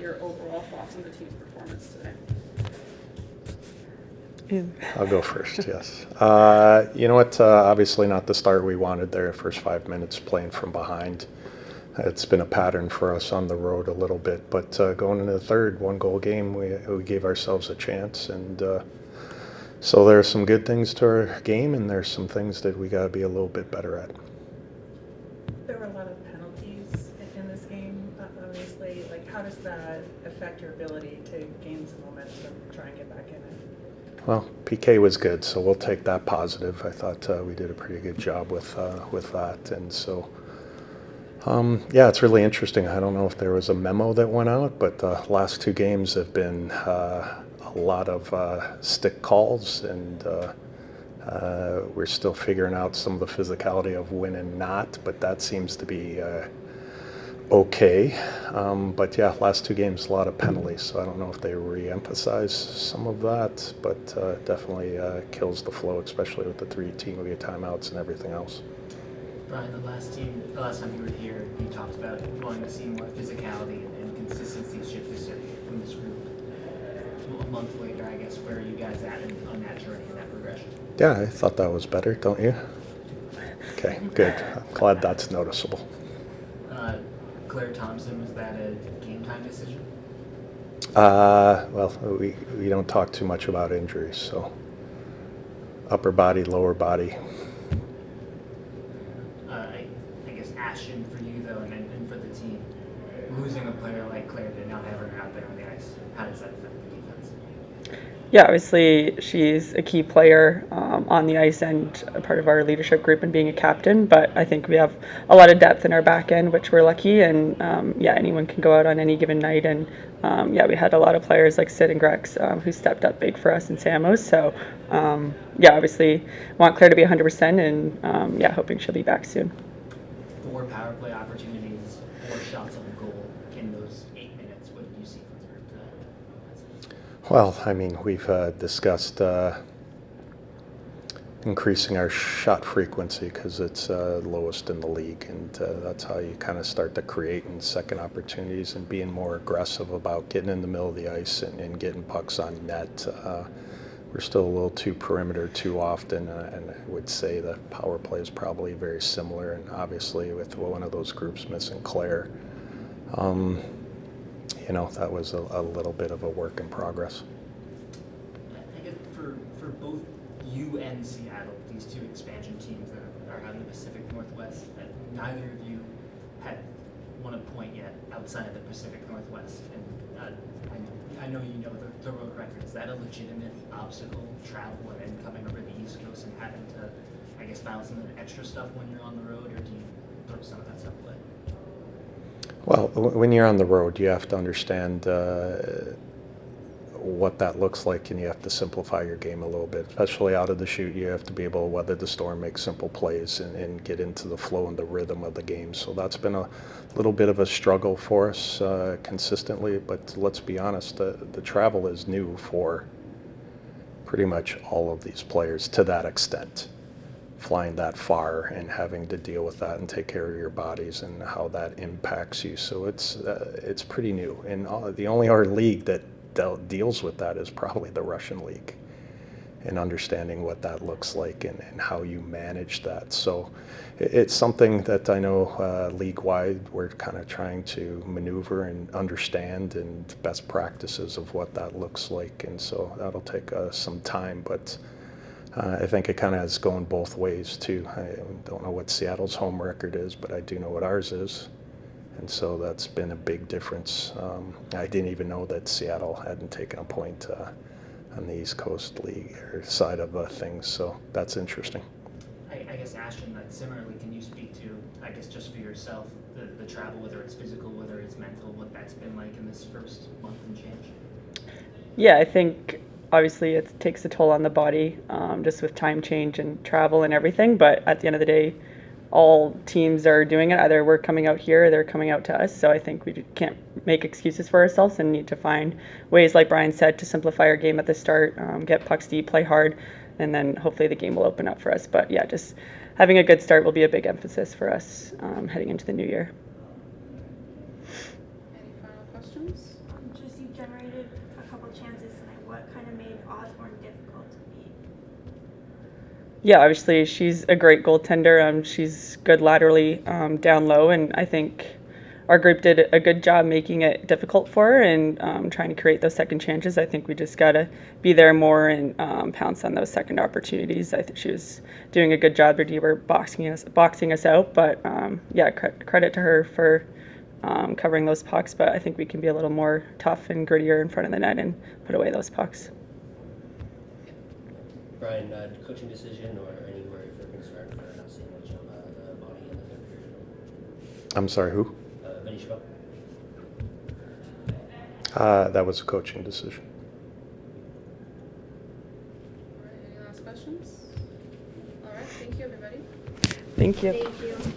your overall thoughts on the team's performance today. I'll go first, yes. You know what? Obviously not the start we wanted there, first 5 minutes playing from behind. It's been a pattern for us on the road a little bit, but going into the third, 1-goal game, we gave ourselves a chance. And so there are some good things to our game, and there's some things that we got to be a little bit better at. There were a lot of penalties in this game, obviously. Like, how does that affect your ability to gain some momentum and try and get back in it? Well, PK was good, so we'll take that positive. I thought we did a pretty good job with that, and so yeah, it's really interesting. I don't know if there was a memo that went out, but the last 2 games have been a lot of stick calls, and we're still figuring out some of the physicality of when and not, but that seems to be okay. But yeah, last 2 games, a lot of penalties, so I don't know if they re-emphasize some of that, but definitely kills the flow, especially with the 3 team timeouts and everything else. Brian, the last time you were here, you talked about wanting to see more physicality and consistency shift from this group. A month later, I guess, where are you guys at on that journey and that progression? Yeah, I thought that was better, don't you? Okay, good. I'm glad that's noticeable. Claire Thompson, was that a game time decision? Well, we don't talk too much about injuries, so upper body, lower body. I guess Ashton for you though, and for the team, losing a player like Claire to not have her out there on the ice, how does that affect the defense? Yeah, obviously she's a key player on the ice and a part of our leadership group and being a captain, but I think we have a lot of depth in our back end, which we're lucky, and yeah, anyone can go out on any given night, and yeah, we had a lot of players like Sid and Grex who stepped up big for us in Samos, so yeah, obviously want Claire to be 100%, and yeah, hoping she'll be back soon. 4 power play opportunities, 4 shots on goal in those 8 minutes. What did you see from the group today? Well, I mean, we've discussed increasing our shot frequency because it's lowest in the league, and that's how you kind of start to create in second opportunities and being more aggressive about getting in the middle of the ice and getting pucks on net. We're still a little too perimeter too often, and I would say the power play is probably very similar, and obviously with one of those groups missing Claire, you know, that was a little bit of a work in progress. I guess for both you and Seattle, these 2 expansion teams that are out in the Pacific Northwest, neither of you had won a point yet outside of the Pacific Northwest. And I know you know the road record. Is that a legitimate obstacle, travel and coming over the East Coast and having to, I guess, balance some of the extra stuff when you're on the road, or do you throw some of that stuff away? Well, when you're on the road, you have to understand what that looks like, and you have to simplify your game a little bit, especially out of the chute. You have to be able to weather the storm, make simple plays, and get into the flow and the rhythm of the game. So that's been a little bit of a struggle for us consistently, but let's be honest, the travel is new for pretty much all of these players to that extent. Flying that far and having to deal with that and take care of your bodies and how that impacts you. So it's pretty new, and the only other league that deals with that is probably the Russian league, and understanding what that looks like and how you manage that. So it's something that I know league-wide we're kind of trying to maneuver and understand, and best practices of what that looks like, and so that'll take some time, but I think it kind of is going both ways too. I don't know what Seattle's home record is, but I do know what ours is. And so that's been a big difference. I didn't even know that Seattle hadn't taken a point on the East Coast League or side of things, so that's interesting. I guess, Ashton, similarly, can you speak to, I guess, just for yourself, the travel, whether it's physical, whether it's mental, what that's been like in this first month and change? Yeah, I think obviously it takes a toll on the body, just with time change and travel and everything, but at the end of the day, all teams are doing it. Either we're coming out here or they're coming out to us, so I think we can't make excuses for ourselves and need to find ways, like Brian said, to simplify our game at the start, get pucks deep, play hard, and then hopefully the game will open up for us. But yeah, just having a good start will be a big emphasis for us heading into the new year. Any final questions? questions? Just you generated a couple chances tonight. What kind of made Osborne difficult to beat? Yeah, obviously she's a great goaltender. She's good laterally down low, and I think our group did a good job making it difficult for her and trying to create those second chances. I think we just got to be there more and pounce on those second opportunities. I think she was doing a good job. They were boxing us out, but yeah, credit to her for covering those pucks. But I think we can be a little more tough and grittier in front of the net and put away those pucks. Brian, coaching decision or any worry for concern for not seeing much on the body in the third period? I'm sorry, who? Venishba? That was a coaching decision. All right, any last questions? All right, thank you, everybody. Thank you. Thank you.